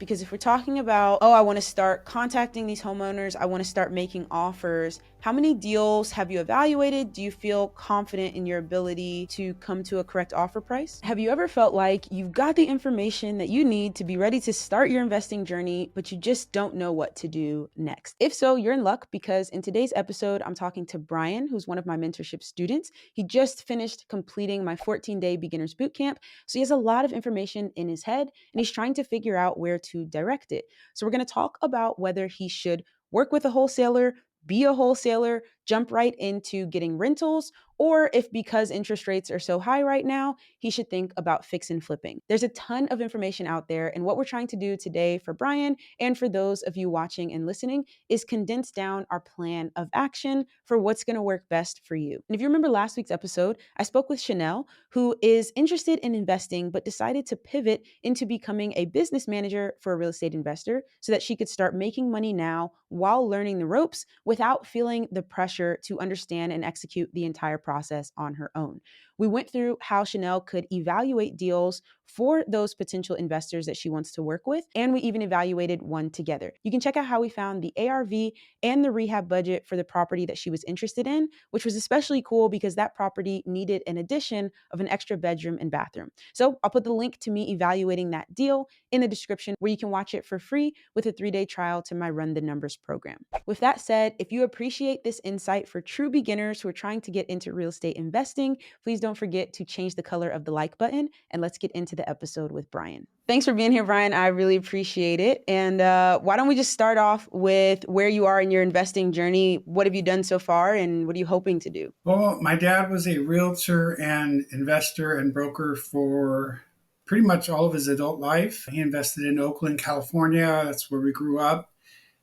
Because if we're talking about, oh, I want to start contacting these homeowners, I want to start making offers, how many deals have you evaluated? Do you feel confident in your ability to come to a correct offer price? Have you ever felt like you've got the information that you need to be ready to start your investing journey, but you just don't know what to do next? If so, you're in luck, because in today's episode, I'm talking to Brian, who's one of my mentorship students. He just finished completing my 14-day beginners bootcamp. So he has a lot of information in his head, and he's trying to figure out where to direct it. So we're going to talk about whether he should work with a wholesaler, be a wholesaler, jump right into getting rentals, or if because interest rates are so high right now, he should think about fix and flipping. There's a ton of information out there, and what we're trying to do today for Brian and for those of you watching and listening is condense down our plan of action for what's going to work best for you. And if you remember last week's episode, I spoke with Chanel, who is interested in investing but decided to pivot into becoming a business manager for a real estate investor so that she could start making money now while learning the ropes without feeling the pressure to understand and execute the entire process on her own. We went through how Chanel could evaluate deals for those potential investors that she wants to work with, and we even evaluated one together. You can check out how we found the ARV and the rehab budget for the property that she was interested in, which was especially cool because that property needed an addition of an extra bedroom and bathroom. So I'll put the link to me evaluating that deal in the description, where you can watch it for free with a 3-day trial to my Run the Numbers program. With that said, if you appreciate this insight for true beginners who are trying to get into real estate investing, please don't forget to change the color of the like button, and let's get into the episode with Brian. Thanks for being here, Brian. I really appreciate it. And why don't we just start off with where you are in your investing journey? What have you done so far, and what are you hoping to do? Well, my dad was a realtor and investor and broker for pretty much all of his adult life. He invested in Oakland, California. That's where we grew up.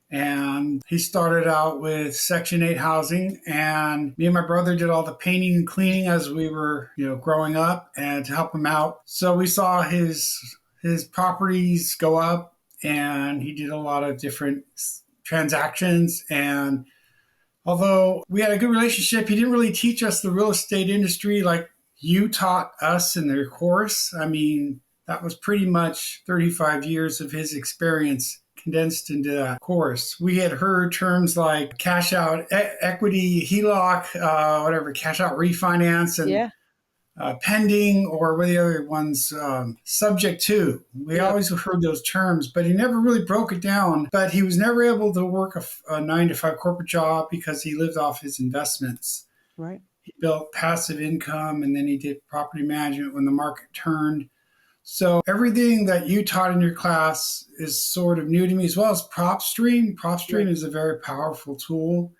And he started out with Section 8 housing, and me and my brother did all the painting and cleaning as we were, growing up, and to help him out. So we saw his properties go up, and he did a lot of different transactions. And although we had a good relationship, he didn't really teach us the real estate industry like you taught us in their course. I mean, that was pretty much 35 years of his experience condensed into that course. We had heard terms like cash out equity, HELOC, whatever, cash out refinance, and pending, or what are the other ones, subject to. We always heard those terms, but he never really broke it down. But he was never able to work a 9-to-5 corporate job because he lived off his investments. Right. He built passive income, and then he did property management when the market turned. So everything that you taught in your class is sort of new to me, as well as PROPSTREAM. PROPSTREAM is a very powerful tool.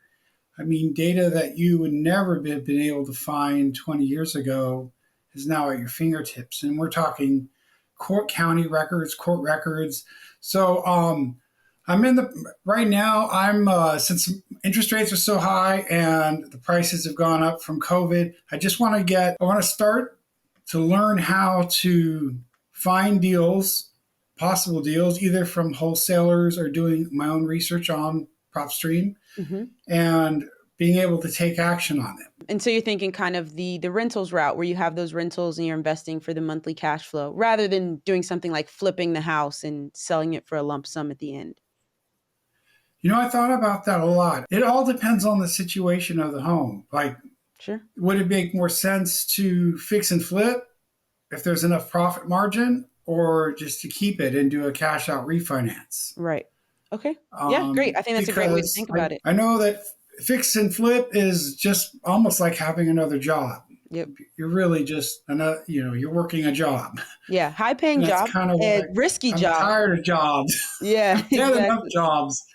I mean, data that you would never have been able to find 20 years ago is now at your fingertips. And we're talking county records, court records. So right now, since interest rates are so high and the prices have gone up from COVID, I want to start to learn how to find deals, possible deals, either from wholesalers or doing my own research on PropStream, and being able to take action on it. And so you're thinking kind of the rentals route, where you have those rentals and you're investing for the monthly cash flow, rather than doing something like flipping the house and selling it for a lump sum at the end. I thought about that a lot. It all depends on the situation of the home. Like, sure, would it make more sense to fix and flip if there's enough profit margin, or just to keep it and do a cash out refinance? Right. Okay. Yeah, great. I think that's a great way to think about it. I know that fix and flip is just almost like having another job. Yep. You're really just you're working a job. Yeah, high paying job, kind of risky I'm job. tired of jobs. Yeah, exactly. Enough jobs.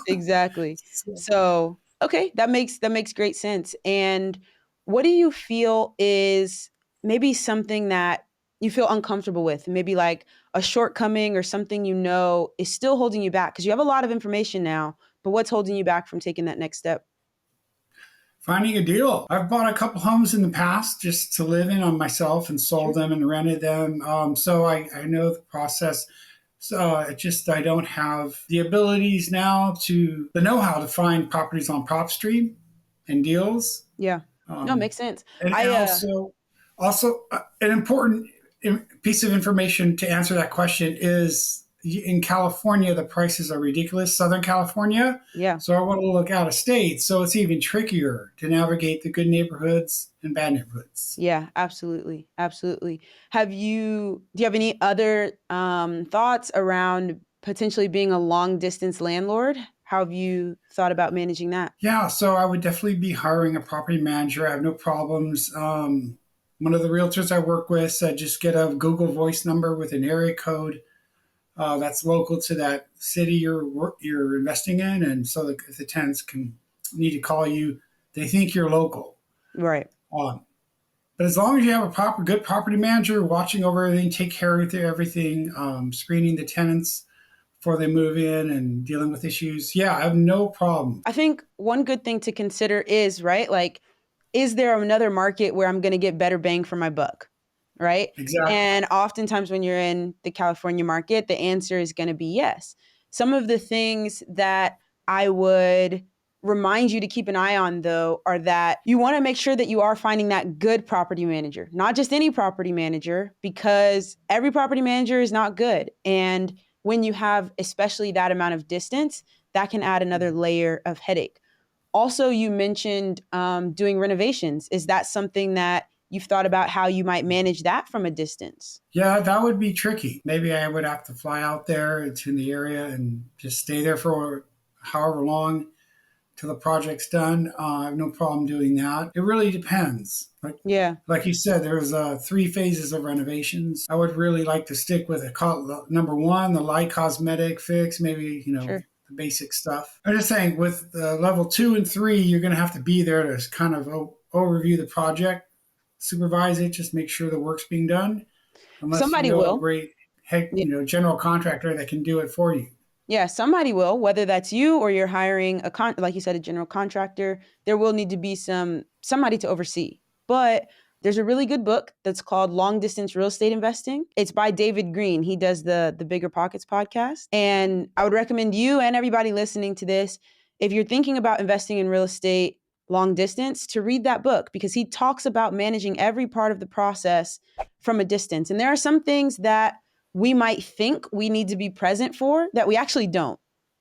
Exactly. So, okay, that makes great sense. And what do you feel is maybe something that you feel uncomfortable with? Maybe like a shortcoming or something is still holding you back, because you have a lot of information now, but what's holding you back from taking that next step? Finding a deal. I've bought a couple homes in the past just to live in on myself and sold them and rented them. So I know the process. So I don't have the abilities now the know-how to find properties on PropStream and deals. Yeah. No, makes sense. And also an important piece of information to answer that question is in California, the prices are ridiculous, Southern California. Yeah. So I want to look out of state. So it's even trickier to navigate the good neighborhoods and bad neighborhoods. Yeah, absolutely. Absolutely. Do you have any other thoughts around potentially being a long distance landlord? How have you thought about managing that? Yeah, so I would definitely be hiring a property manager. I have no problems. One of the realtors I work with said just get a Google Voice number with an area code that's local to that city you're investing in, and so that if the tenants can need to call you, they think you're local. Right. Um, but as long as you have a good property manager watching over everything, take care of everything, screening the tenants before they move in and dealing with issues, yeah, I have no problem. I think one good thing to consider is, right, like, is there another market where I'm going to get better bang for my buck? Right. Exactly. And oftentimes when you're in the California market, the answer is going to be yes. Some of the things that I would remind you to keep an eye on, though, are that you want to make sure that you are finding that good property manager, not just any property manager, because every property manager is not good. And when you have especially that amount of distance, that can add another layer of headache. Also, you mentioned doing renovations. Is that something that you've thought about how you might manage that from a distance? Yeah, that would be tricky. Maybe I would have to fly out there to the area and just stay there for however long till the project's done. I have no problem doing that. It really depends. Yeah, Like you said, there's three phases of renovations. I would really like to stick with number one, the light cosmetic fix, maybe sure. the basic stuff. I'm just saying, with level 2 and 3, you're going to have to be there to kind of overview the project, supervise it, just make sure the work's being done. Unless you Somebody know a will. great general contractor that can do it for you. Yeah, somebody will, whether that's you or you're hiring like you said, a general contractor, there will need to be somebody to oversee. But there's a really good book that's called Long Distance Real Estate Investing. It's by David Green. He does the Bigger Pockets podcast. And I would recommend you and everybody listening to this, if you're thinking about investing in real estate long distance, to read that book because he talks about managing every part of the process from a distance. And there are some things that we might think we need to be present for that we actually don't,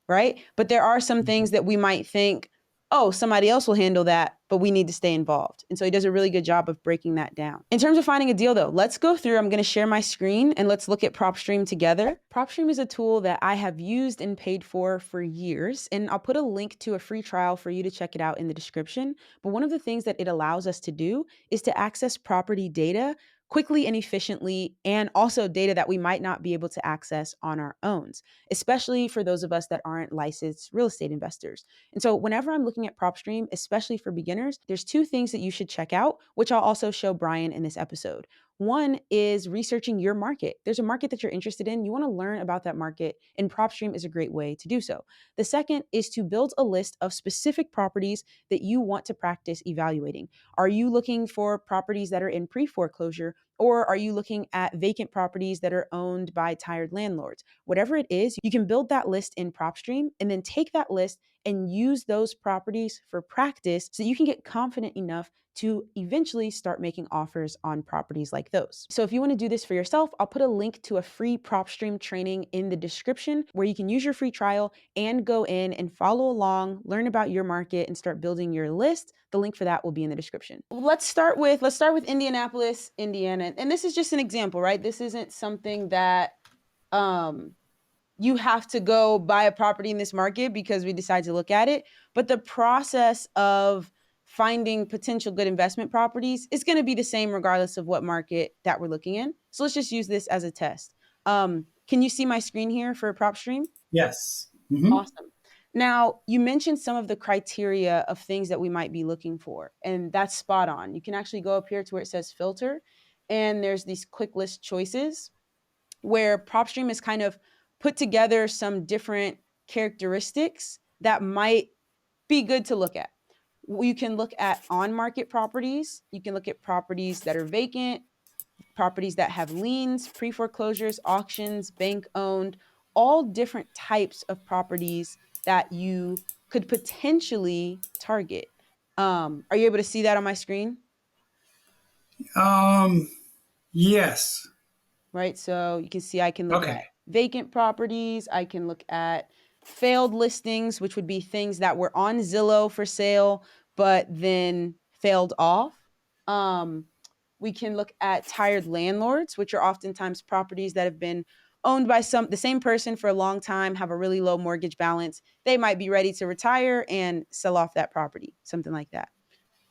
right? But there are some things that we might think, oh, somebody else will handle that, but we need to stay involved. And so he does a really good job of breaking that down. In terms of finding a deal, though, let's go through. I'm going to share my screen and let's look at PropStream together. PropStream is a tool that I have used and paid for years, and I'll put a link to a free trial for you to check it out in the description. But one of the things that it allows us to do is to access property data quickly and efficiently, and also data that we might not be able to access on our own, especially for those of us that aren't licensed real estate investors. And so whenever I'm looking at PropStream, especially for beginners, there's two things that you should check out, which I'll also show Brian in this episode. One is researching your market. There's a market that you're interested in. You want to learn about that market, and PropStream is a great way to do so. The second is to build a list of specific properties that you want to practice evaluating. Are you looking for properties that are in pre-foreclosure, or are you looking at vacant properties that are owned by tired landlords? Whatever it is, you can build that list in PropStream and then take that list and use those properties for practice so you can get confident enough to eventually start making offers on properties like those. So if you want to do this for yourself, I'll put a link to a free PropStream training in the description where you can use your free trial and go in and follow along, learn about your market, and start building your list. The link for that will be in the description. Let's start with Indianapolis, Indiana. And this is just an example, right? This isn't something that you have to go buy a property in this market because we decide to look at it. But the process of finding potential good investment properties is going to be the same regardless of what market that we're looking in. So let's just use this as a test. Can you see my screen here for PropStream? Yes. Mm-hmm. Awesome. Now, you mentioned some of the criteria of things that we might be looking for, and that's spot on. You can actually go up here to where it says filter, and there's these quick list choices where PropStream is kind of put together some different characteristics that might be good to look at. You can look at on market properties, you can look at properties that are vacant, properties that have liens, pre foreclosures, auctions, bank owned, all different types of properties that you could potentially target. Are you able to see that on my screen? Um, yes. Right. So you can see I can look Okay. at vacant properties. I can look at failed listings, which would be things that were on Zillow for sale, but then failed off. Um, we can look at tired landlords, which are oftentimes properties that have been owned by the same person for a long time, have a really low mortgage balance. They might be ready to retire and sell off that property, something like that.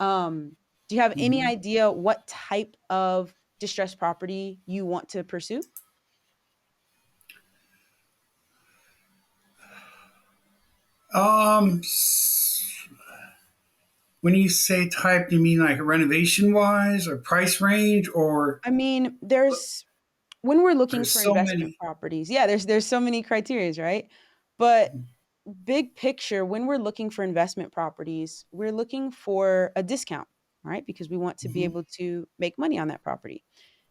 Do you have any Mhm. idea what type of distressed property you want to pursue? Um, when you say type, do you mean like renovation wise or price range or I mean, there's when we're looking there's for so investment many? properties, yeah, there's so many criterias, right? But big picture, when we're looking for investment properties, we're looking for a discount, right? Because we want to be Mhm. able to make money on that property.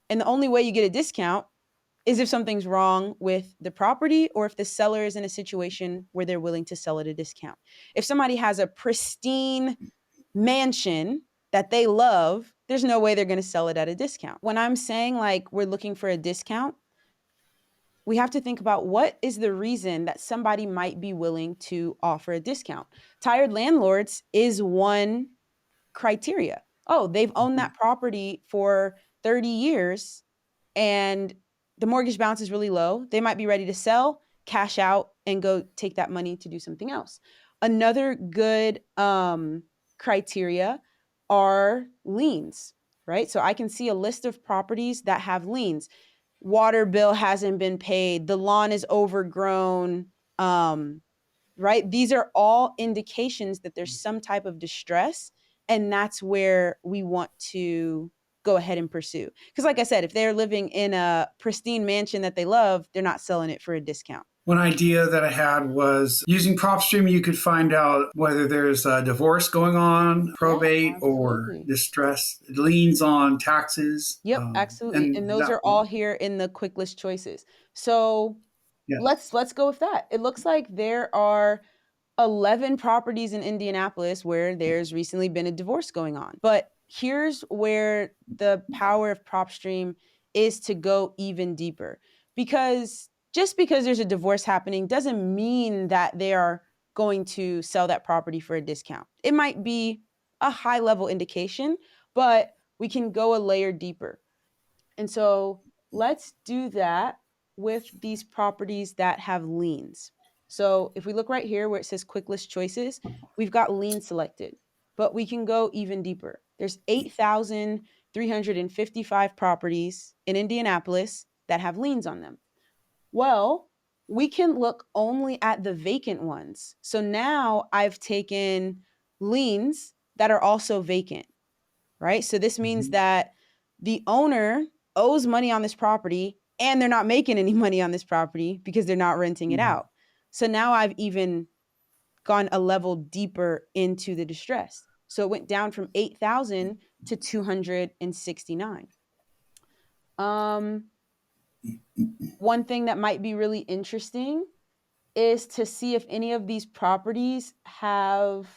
And the only way you get a discount is if something's wrong with the property or if the seller is in a situation where they're willing to sell at a discount. If somebody has a pristine mansion that they love, there's no way they're going to sell it at a discount. When I'm saying like we're looking for a discount, we have to think about what is the reason that somebody might be willing to offer a discount. Tired landlords is one criteria. Oh, they've owned that property for 30 years and the mortgage balance is really low. They might be ready to sell, cash out, and go take that money to do something else. Another good criteria are liens, right? So I can see a list of properties that have liens. Water bill hasn't been paid, the lawn is overgrown, right? These are all indications that there's some type of distress, and that's where we want to go ahead and pursue. Because, like I said, if they're living in a pristine mansion that they love, they're not selling it for a discount. One idea that I had was using PropStream, you could find out whether there's a divorce going on, Yeah, probate, or absolutely. distress, liens on taxes. Yep, absolutely. And And those that, are all here in the quick list choices. So yeah. let's go with that. It looks like there are 11 properties in Indianapolis where there's recently been a divorce going on. But here's where the power of PropStream is to go even deeper. Because just because there's a divorce happening doesn't mean that they are going to sell that property for a discount. It might be a high level indication, but we can go a layer deeper. And so let's do that with these properties that have liens. So if we look right here where it says quick list choices, we've got lien selected, but we can go even deeper. There's 8,355 properties in Indianapolis that have liens on them. Well, we can look only at the vacant ones. So now I've taken liens that are also vacant, right? So this means Mhm. that the owner owes money on this property and they're not making any money on this property because they're not renting it Mhm. out. So now I've even gone a level deeper into the distress. So it went down from 8,000 to 269. Um, one thing that might be really interesting is to see if any of these properties have,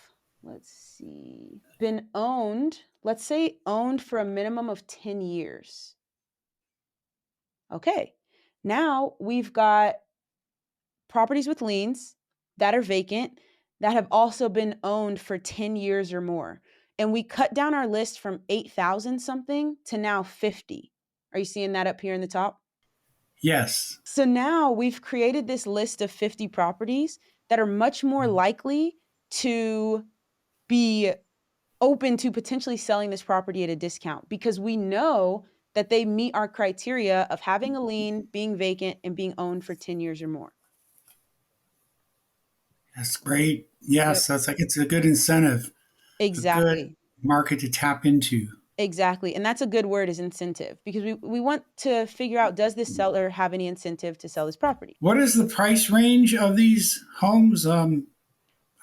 let's see, been owned, let's say owned for a minimum of 10 years. Okay. Now we've got properties with liens that are vacant that have also been owned for 10 years or more. And we cut down our list from 8,000 something to now 50. Are you seeing that up here in the top? Yes. So now we've created this list of 50 properties that are much more likely to be open to potentially selling this property at a discount because we know that they meet our criteria of having a lien, being vacant, and being owned for 10 years or more. That's great. Yep. Yes, that's like it's a good incentive, a good Exactly. market to tap into. Exactly. And that's a good word is incentive because we want to figure out does this seller have any incentive to sell this property? What is the price range of these homes? I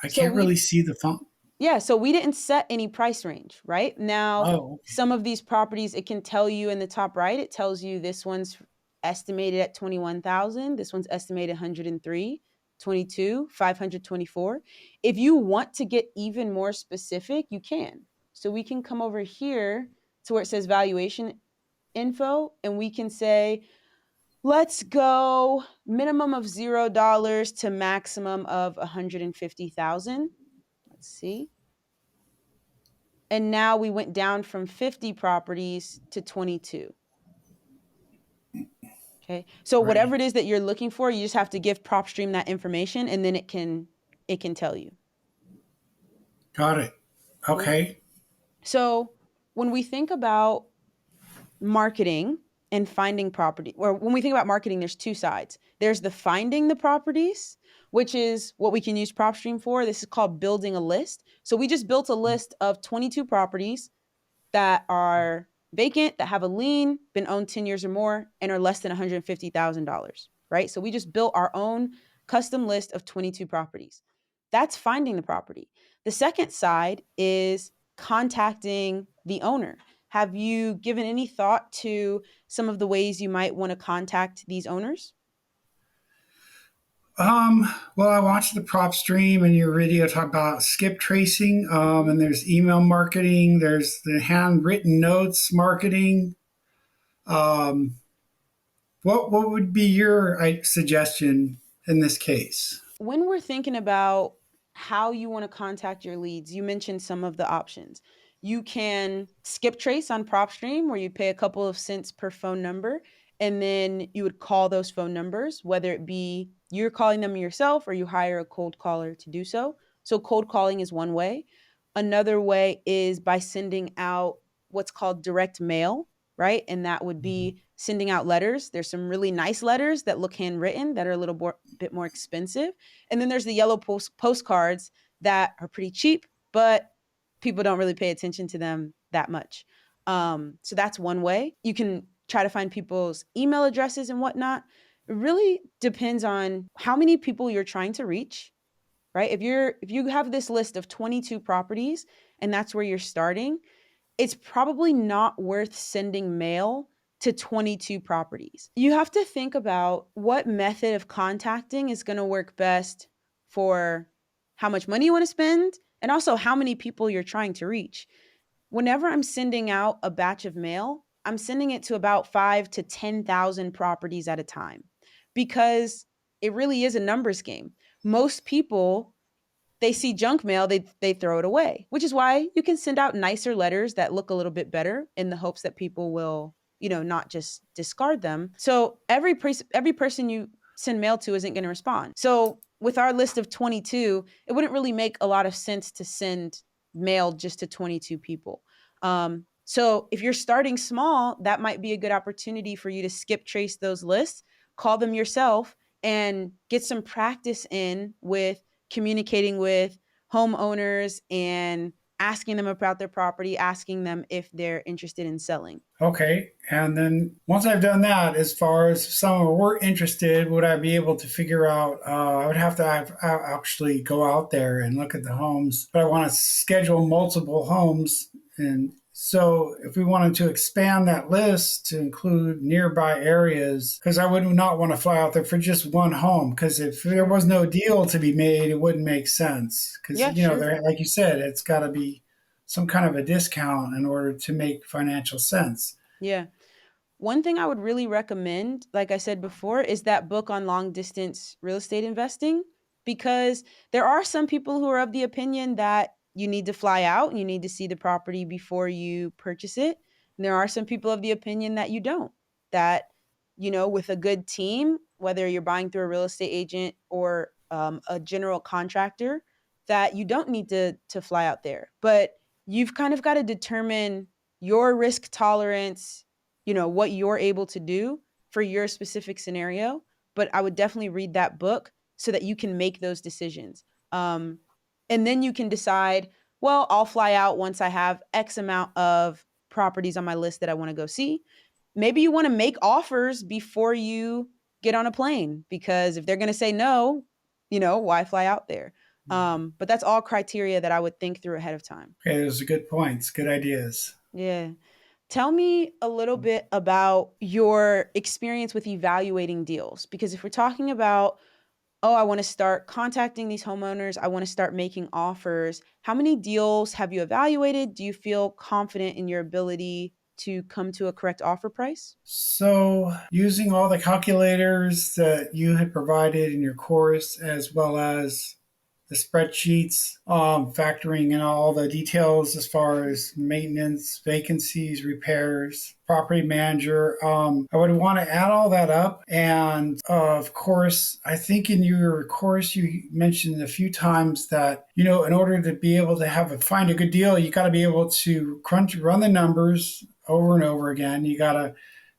So can't really we see the font. Yeah, so we didn't set any price range, right? Now, Oh, some of these properties, it can tell you in the top right, it tells you this one's estimated at 21,000, this one's estimated 103, 22, 524. If you want to get even more specific, you can. So we can come over here to where it says valuation info and we can say Let's go minimum of $0 to maximum of 150,000. Let's see. And now we went down from 50 properties to 22. Okay. So Right. whatever it is that you're looking for, you just have to give PropStream that information and then it can tell you. Got it. Cool. Okay. So when we think about marketing and finding property, or when we think about marketing, there's two sides. There's the finding the properties, which is what we can use PropStream for. This is called building a list. So we just built a list of 22 properties that are vacant, that have a lien, been owned 10 years or more, and are less than $150,000, right? So we just built our own custom list of 22 properties. That's finding the property. The second side is contacting the owner. Have you given any thought to some of the ways you might want to contact these owners? Um, well, I watched the prop stream and your video talk about skip tracing, Mm-hmm. and there's email marketing, there's the handwritten notes marketing. Um, what would be your suggestion in this case? When we're thinking about how you want to contact your leads, you mentioned some of the options. You can skip trace on PropStream, where you pay a couple of cents per phone number, and then you would call those phone numbers, whether it be you're calling them yourself or you hire a cold caller to do so. So, cold calling is one way. Another way is by sending out what's called direct mail, right? And that would be sending out letters. There's some really nice letters that look handwritten that are a little bit more expensive. And then there's the yellow postcards that are pretty cheap, but people don't really pay attention to them that much. So that's one way. You can try to find people's email addresses and whatnot. It really depends on how many people you're trying to reach, right? If you have this list of 22 properties and that's where you're starting, it's probably not worth sending mail to 22 properties. You have to think about what method of contacting is going to work best for how much money you want to spend and also how many people you're trying to reach. Whenever I'm sending out a batch of mail, I'm sending it to about 5 to 10,000 properties at a time because it really is a numbers game. Most people, they see junk mail, they throw it away, which is why you can send out nicer letters that look a little bit better in the hopes that people will, not just discard them. So every person you send mail to isn't going to respond. So with our list of 22, it wouldn't really make a lot of sense to send mail just to 22 people. So if you're starting small, that might be a good opportunity for you to skip trace those lists, call them yourself, and get some practice in with communicating with homeowners and asking them about their property, asking them if they're interested in selling. Okay, and then once I've done that, as far as if someone were interested, would I be able to figure out? I would have to actually go out there and look at the homes, but I want to schedule multiple homes. And so, if we wanted to expand that list to include nearby areas, because I would not want to fly out there for just one home, because if there was no deal to be made, it wouldn't make sense. Because, Yeah, sure. there, like you said, it's got to be some kind of a discount in order to make financial sense. Yeah. One thing I would really recommend, like I said before, is that book on long distance real estate investing, because there are some people who are of the opinion that you need to fly out and you need to see the property before you purchase it. And there are some people of the opinion that you don't, that, with a good team, whether you're buying through a real estate agent or a general contractor, that you don't need to fly out there. But you've kind of got to determine your risk tolerance, what you're able to do for your specific scenario. But I would definitely read that book so that you can make those decisions. um, and then you can decide, well, I'll fly out once I have X amount of properties on my list that I want to go see. Maybe you want to make offers before you get on a plane, because if they're going to say no, why fly out there? But that's all criteria that I would think through ahead of time. Okay, those are good points, good ideas. Yeah. Tell me a little bit about your experience with evaluating deals. Because if we're talking about, oh, I want to start contacting these homeowners, I want to start making offers, how many deals have you evaluated? Do you feel confident in your ability to come to a correct offer price? So, using all the calculators that you had provided in your course, as well as the spreadsheets, factoring in all the details as far as maintenance, vacancies, repairs, property manager. I would want to add all that up. And of course, I think in your course, you mentioned a few times that, in order to be able to find a good deal, you got to be able to run the numbers over and over again. You got to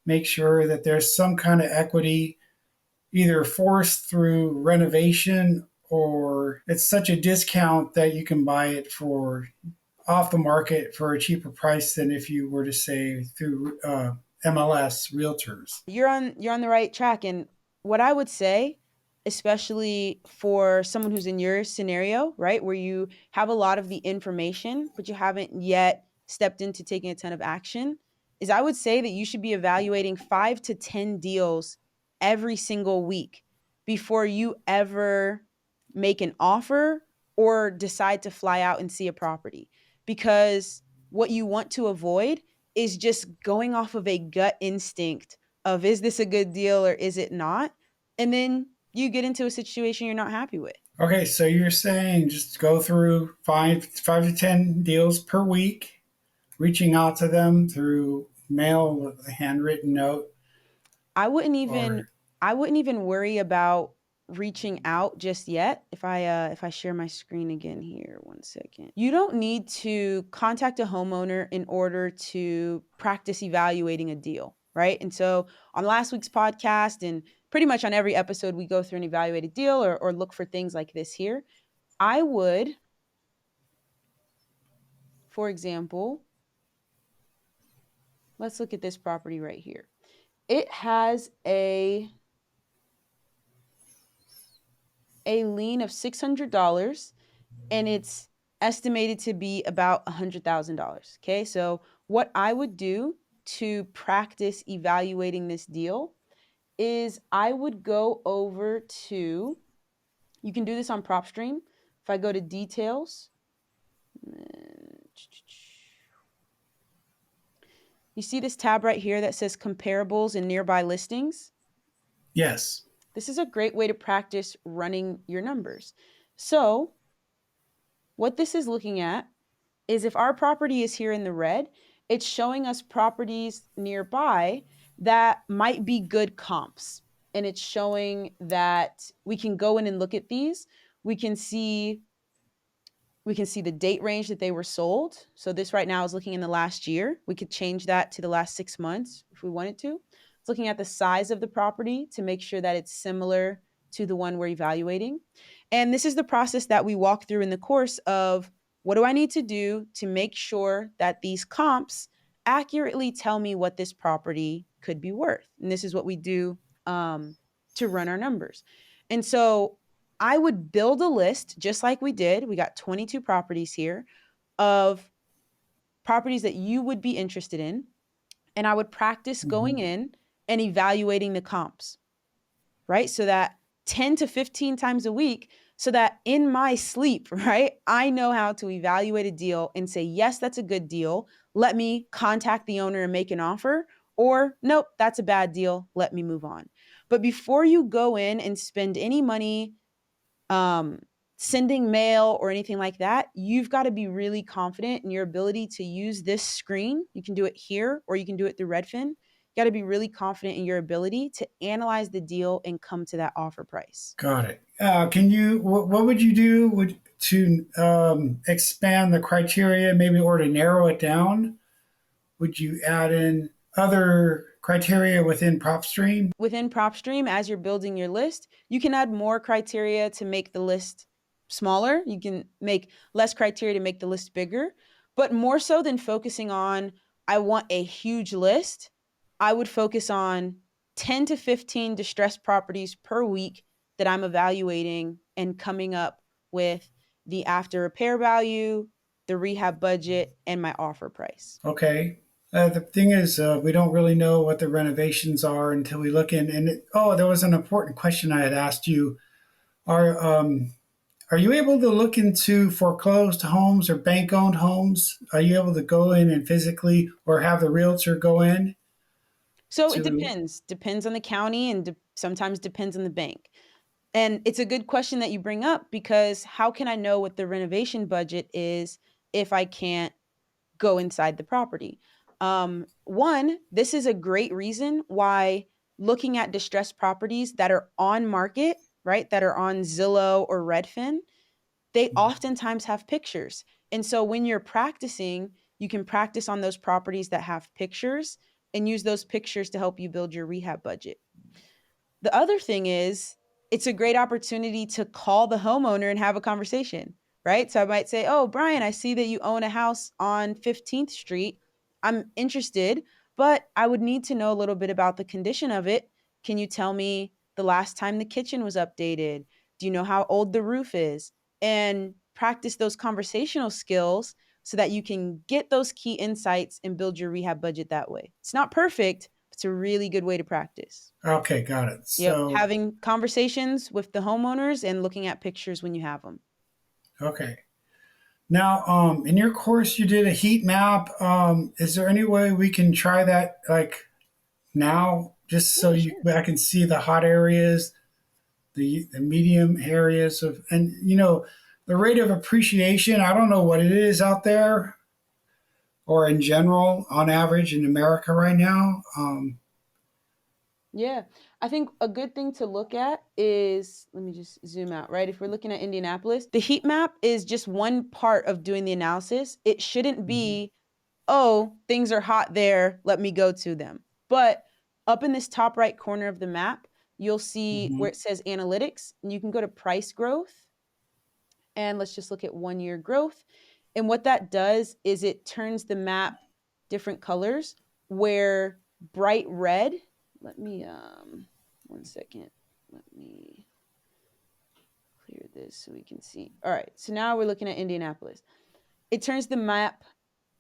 make sure that there's some kind of equity either forced through renovation or it's such a discount that you can buy it for off the market for a cheaper price than if you were to say through MLS realtors. You're on the right track, and what I would say, especially for someone who's in your scenario, right, where you have a lot of the information but you haven't yet stepped into taking a ton of action, is I would say that you should be evaluating 5 to 10 deals every single week before you ever make an offer or decide to fly out and see a property, because what you want to avoid is just going off of a gut instinct of, is this a good deal or is it not? And then you get into a situation you're not happy with. Okay, so you're saying just go through five to 10 deals per week, reaching out to them through mail with a handwritten note I wouldn't even or I wouldn't even worry about reaching out just yet. If I share my screen again here, one second. You don't need to contact a homeowner in order to practice evaluating a deal, right? And so on last week's podcast and pretty much on every episode, we go through and evaluate a deal or look for things like this here. I would, for example, let's look at this property right here. It has a lien of $600 and it's estimated to be about $100,000. Okay, so what I would do to practice evaluating this deal is I would go over to, you can do this on PropStream. If I go to details, you see this tab right here that says comparables and nearby listings. yes. This is a great way to practice running your numbers. So, what this is looking at is if our property is here in the red, it's showing us properties nearby that might be good comps. And it's showing that we can go in and look at these. We can see we can see the date range that they were sold. So this right now is looking in the last year. We could change that to the last 6 months if we wanted to. It's looking at the size of the property to make sure that it's similar to the one we're evaluating. And this is the process that we walk through in the course of, what do I need to do to make sure that these comps accurately tell me what this property could be worth? And this is what we do to run our numbers. And so I would build a list just like we did. We got 22 properties here of properties that you would be interested in. And I would practice going Mhm. in and evaluating the comps, right? So that 10 to 15 times a week, so that in my sleep, right, I know how to evaluate a deal and say, yes, that's a good deal. Let me contact the owner and make an offer. Or, nope, that's a bad deal. Let me move on. But before you go in and spend any money um, sending mail or anything like that, you've got to be really confident in your ability to use this screen. You can do it here or you can do it through Redfin. You got to be really confident in your ability to analyze the deal and come to that offer price. Got it. Can you? What would you do? To expand the criteria, maybe, or to narrow it down? Would you add in other criteria within PropStream? Within PropStream, as you're building your list, you can add more criteria to make the list smaller. You can make less criteria to make the list bigger. But more so than focusing on, I want a huge list, I would focus on 10 to 15 distressed properties per week that I'm evaluating and coming up with the after repair value, the rehab budget, and my offer price. Okay. The thing is, we don't really know what the renovations are until we look in. And there was an important question I had asked you. Are Are you able to look into foreclosed homes or bank owned homes? Are you able to go in and physically or have the realtor go in So it to? depends on the county and sometimes depends on the bank. And it's a good question that you bring up because how can I know what the renovation budget is if I can't go inside the property? One, this is a great reason why looking at distressed properties that are on market, right, that are on Zillow or Redfin, they oftentimes have pictures. And so when you're practicing, you can practice on those properties that have pictures and use those pictures to help you build your rehab budget. The other thing is, it's a great opportunity to call the homeowner and have a conversation, right? So I might say, "Oh, Brian, I see that you own a house on 15th Street. I'm interested, but I would need to know a little bit about the condition of it. Can you tell me the last time the kitchen was updated? Do you know how old the roof is?" And practice those conversational skills so that you can get those key insights and build your rehab budget that way. It's not perfect, but it's a really good way to practice. Okay, got it. Yep, So, having conversations with the homeowners and looking at pictures when you have them. okay. Now, in your course, you did a heat map. Is there any way we can try that, like now, just so Yeah, you sure. I can see the hot areas, the medium areas of, and the rate of appreciation. I don't know what it is out there or in general on average in America right now. Yeah. I think a good thing to look at is let me just zoom out, right? If we're looking at Indianapolis, the heat map is just one part of doing the analysis. It shouldn't Mhm, be, oh, things are hot there, let me go to them. But up in this top right corner of the map, you'll see where mhm, it says analytics, and you can go to price growth. And let's just look at 1 year growth. And what that does is it turns the map different colors where bright red, let me, 1 second, let me clear this so we can see. All right, so now we're looking at Indianapolis. It turns the map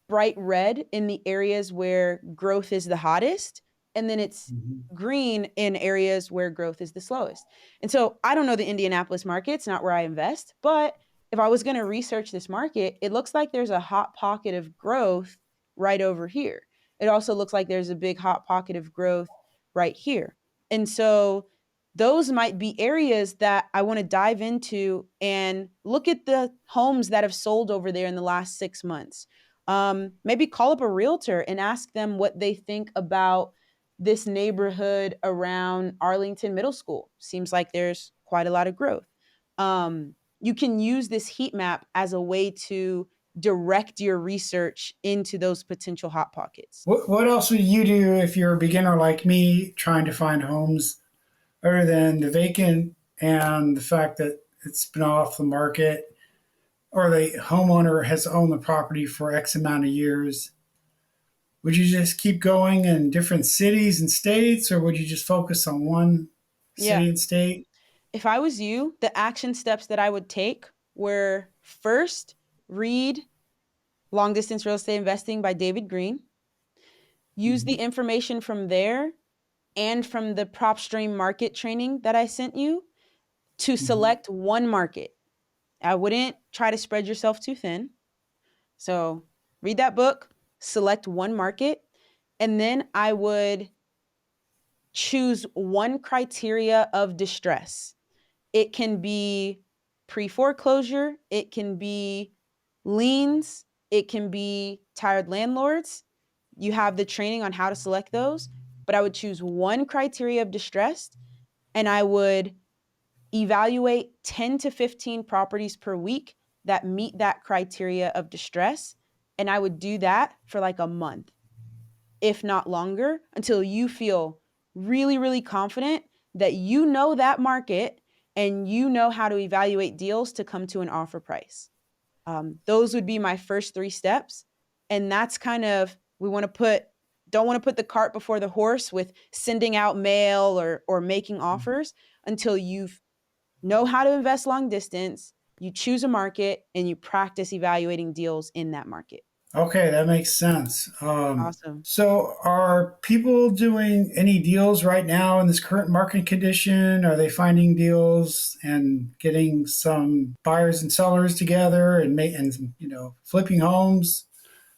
bright red in the areas where growth is the hottest, and then it's mhm. green in areas where growth is the slowest. And so I don't know the Indianapolis market, it's not where I invest, but if I was going to research this market, it looks like there's a hot pocket of growth right over here. It also looks like there's a big hot pocket of growth right here. And so those might be areas that I want to dive into and look at the homes that have sold over there in the last 6 months. Maybe call up a realtor and ask them what they think about this neighborhood around Arlington Middle School. Seems like there's quite a lot of growth. You can use this heat map as a way to direct your research into those potential hot pockets. What else would you do if you're a beginner like me trying to find homes other than the vacant and the fact that it's been off the market or the homeowner has owned the property for X amount of years? Would you just keep going in different cities and states, or would you just focus on one Yeah. city and state? If I was you, the action steps that I would take were first, read Long Distance Real Estate Investing by David Green. Use the Mhm, information from there and from the PropStream market training that I sent you to mhm, select one market. I wouldn't try to spread yourself too thin. So read that book, select one market, and then I would choose one criteria of distress. It can be pre foreclosure, it can be liens, it can be tired landlords. You have the training on how to select those, but I would choose one criteria of distress and I would evaluate 10 to 15 properties per week that meet that criteria of distress. And I would do that for like a month, if not longer, until you feel really, really confident that you know that market and you know how to evaluate deals to come to an offer price. Those would be my first three steps. And that's kind of, we want to put, don't want to put the cart before the horse with sending out mail or making offers until you know how to invest long distance, you choose a market, and you practice evaluating deals in that market. Okay, that makes sense. Awesome. So, are people doing any deals right now in this current market condition? Are they finding deals and getting some buyers and sellers together and flipping homes?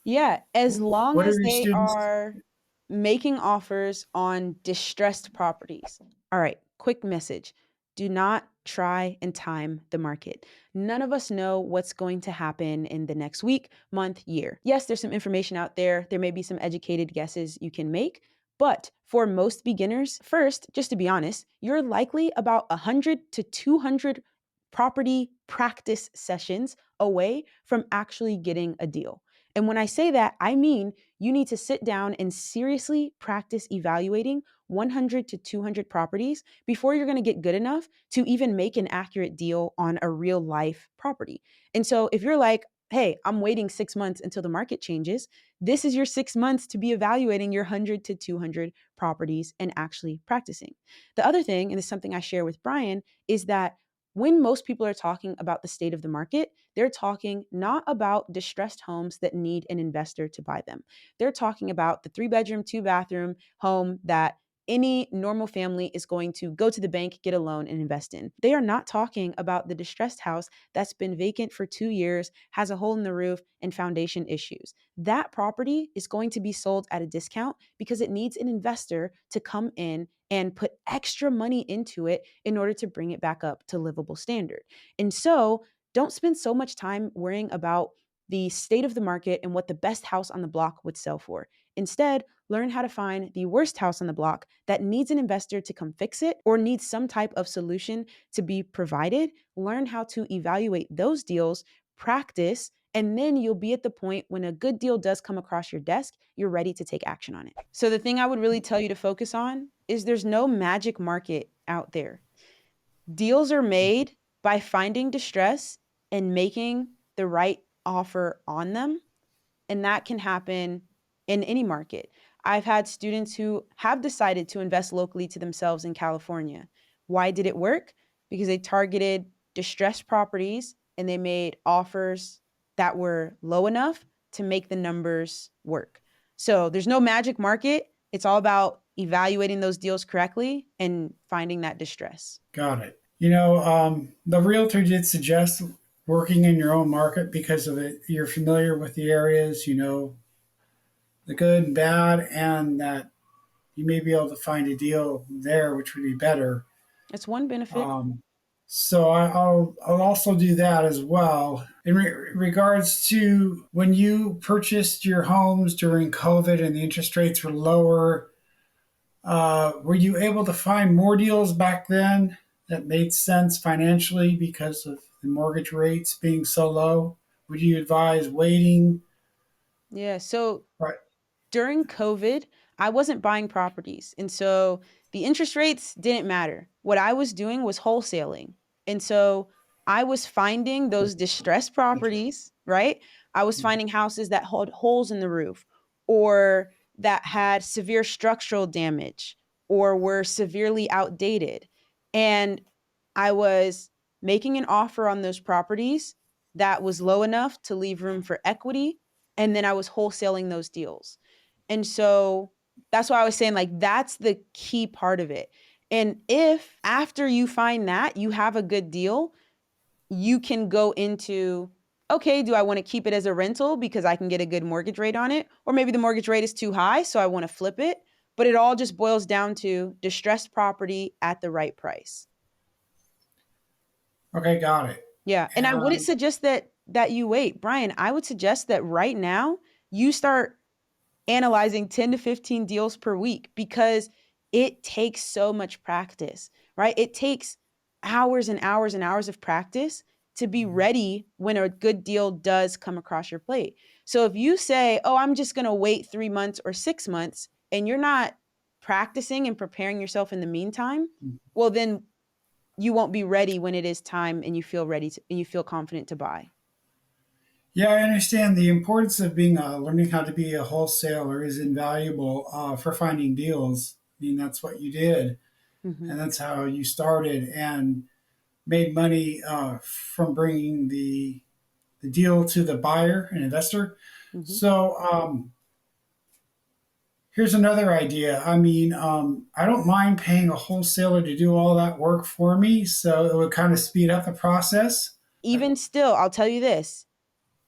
Yeah, as long What are as your they students? are making offers on distressed properties. All right, quick message. Do not try and time the market. None of us know what's going to happen in the next week, month, year. Yes, there's some information out there. There may be some educated guesses you can make. But for most beginners, first, just to be honest, you're likely about 100 to 200 property practice sessions away from actually getting a deal. And when I say that, I mean you need to sit down and seriously practice evaluating 100 to 200 properties before you're going to get good enough to even make an accurate deal on a real life property. And so if you're like, hey, I'm waiting 6 months until the market changes, this is your 6 months to be evaluating your 100 to 200 properties and actually practicing. The other thing, and this is something I share with Brian, is that when most people are talking about the state of the market, they're talking not about distressed homes that need an investor to buy them. They're talking about the 3 bedroom, 2 bathroom home that any normal family is going to go to the bank, get a loan, and invest in. They are not talking about the distressed house that's been vacant for 2 years, has a hole in the roof, and foundation issues. That property is going to be sold at a discount because it needs an investor to come in and put extra money into it in order to bring it back up to livable standard. And so don't spend so much time worrying about the state of the market and what the best house on the block would sell for. Instead, learn how to find the worst house on the block that needs an investor to come fix it or needs some type of solution to be provided. Learn how to evaluate those deals, practice, and then you'll be at the point when a good deal does come across your desk, you're ready to take action on it. So, the thing I would really tell you to focus on is there's no magic market out there. Deals are made by finding distress and making the right offer on them. And that can happen in any market. I've had students who have decided to invest locally to themselves in California. Why did it work? Because they targeted distressed properties and they made offers that were low enough to make the numbers work. So there's no magic market. It's all about evaluating those deals correctly and finding that distress. Got it. The realtor did suggest working in your own market because of it. You're familiar with the areas, you know, the good and bad, and that you may be able to find a deal there, which would be better. It's one benefit. Um, so I'll also do that as well. In regards to when you purchased your homes during COVID and the interest rates were lower, were you able to find more deals back then that made sense financially because of the mortgage rates being so low? Would you advise waiting? Yeah. So Right. during COVID, I wasn't buying properties. And so the interest rates didn't matter. What I was doing was wholesaling. And so I was finding those distressed properties, right? I was finding houses that had holes in the roof or that had severe structural damage or were severely outdated. And I was making an offer on those properties that was low enough to leave room for equity. And then I was wholesaling those deals. And so that's why I was saying, like, that's the key part of it. And if after you find that you have a good deal, you can go into, okay, do I want to keep it as a rental because I can get a good mortgage rate on it? Or maybe the mortgage rate is too high, so I want to flip it. But it all just boils down to distressed property at the right price. Okay, got it. Yeah. And I wouldn't And suggest that you wait. Brian, I would suggest that right now you start analyzing 10 to 15 deals per week because it takes so much practice, right? It takes hours and hours and hours of practice to be ready when a good deal does come across your plate. So if you say, oh, I'm just going to wait 3 months or 6 months, and you're not practicing and preparing yourself in the meantime, well, then you won't be ready when it is time and you feel ready to, and you feel confident to buy. yeah, I understand the importance of being learning how to be a wholesaler is invaluable for finding deals. I mean, that's what you did, Mhm. and that's how you started and made money from bringing the deal to the buyer and investor. Hmm. So here's another idea. I mean, I don't mind paying a wholesaler to do all that work for me, so it would kind of speed up the process. Even still, I'll tell you this.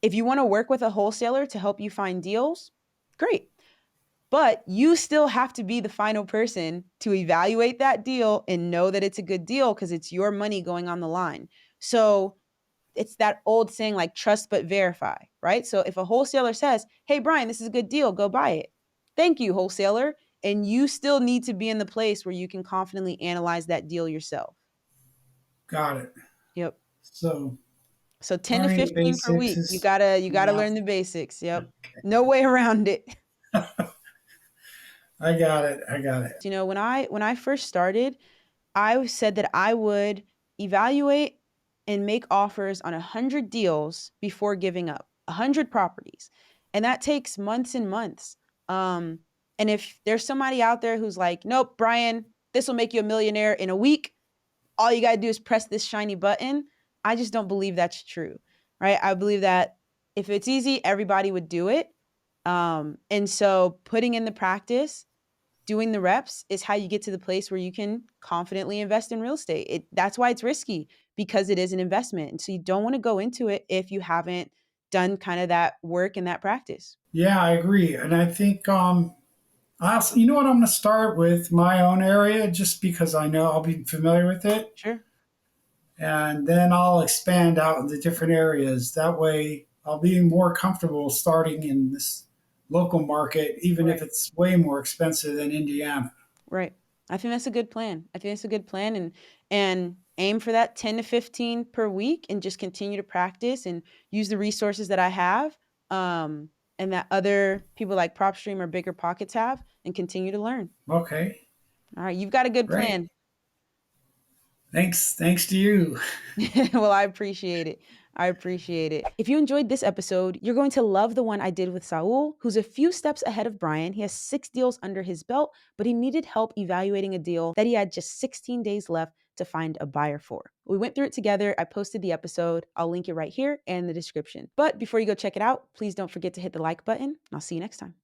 If you want to work with a wholesaler to help you find deals, great. But you still have to be the final person to evaluate that deal and know that it's a good deal because it's your money going on the line. So it's that old saying like trust but verify, right? So if a wholesaler says, "Hey Brian, this is a good deal, go buy it." Thank you, wholesaler. And you still need to be in the place where you can confidently analyze that deal yourself. Got it. Yep. So So 10 to learning the 15 per basics week. You is gotta you gotta yeah. learn the basics. Yep. No way around it. I got it. I got it. You know, when I first started, I said that I would evaluate and make offers on 100 deals before giving up, 100 properties. And that takes months and months. Um, and if there's somebody out there who's like, nope, Brian, this will make you a millionaire in a week, all you got to do is press this shiny button. I just don't believe that's true, right? I believe that if it's easy, everybody would do it. And so putting in the practice, doing the reps is how you get to the place where you can confidently invest in real estate. That's why it's risky because it is an investment. And so you don't want to go into it if you haven't done kind of that work and that practice. Yeah, I agree. And I think I also, you know what, I'm going to start with my own area just because I know I'll be familiar with it. Sure. And then I'll expand out into different areas. That way I'll be more comfortable starting in this local market, even if Right. it's way more expensive than Indiana. Right. I think that's a good plan. I think that's a good plan and aim for that 10 to 15 per week and just continue to practice and use the resources that I have and that other people like PropStream or Bigger Pockets have and continue to learn. Okay, All right, you've got a good great. plan. Thanks to you. Well, I appreciate it. I appreciate it. If you enjoyed this episode, you're going to love the one I did with Saul, who's a few steps ahead of Brian. He has 6 deals under his belt, but he needed help evaluating a deal that he had just 16 days left to find a buyer for. We went through it together. I posted the episode. I'll link it right here and in the description. But before you go check it out, please don't forget to hit the like button. I'll see you next time.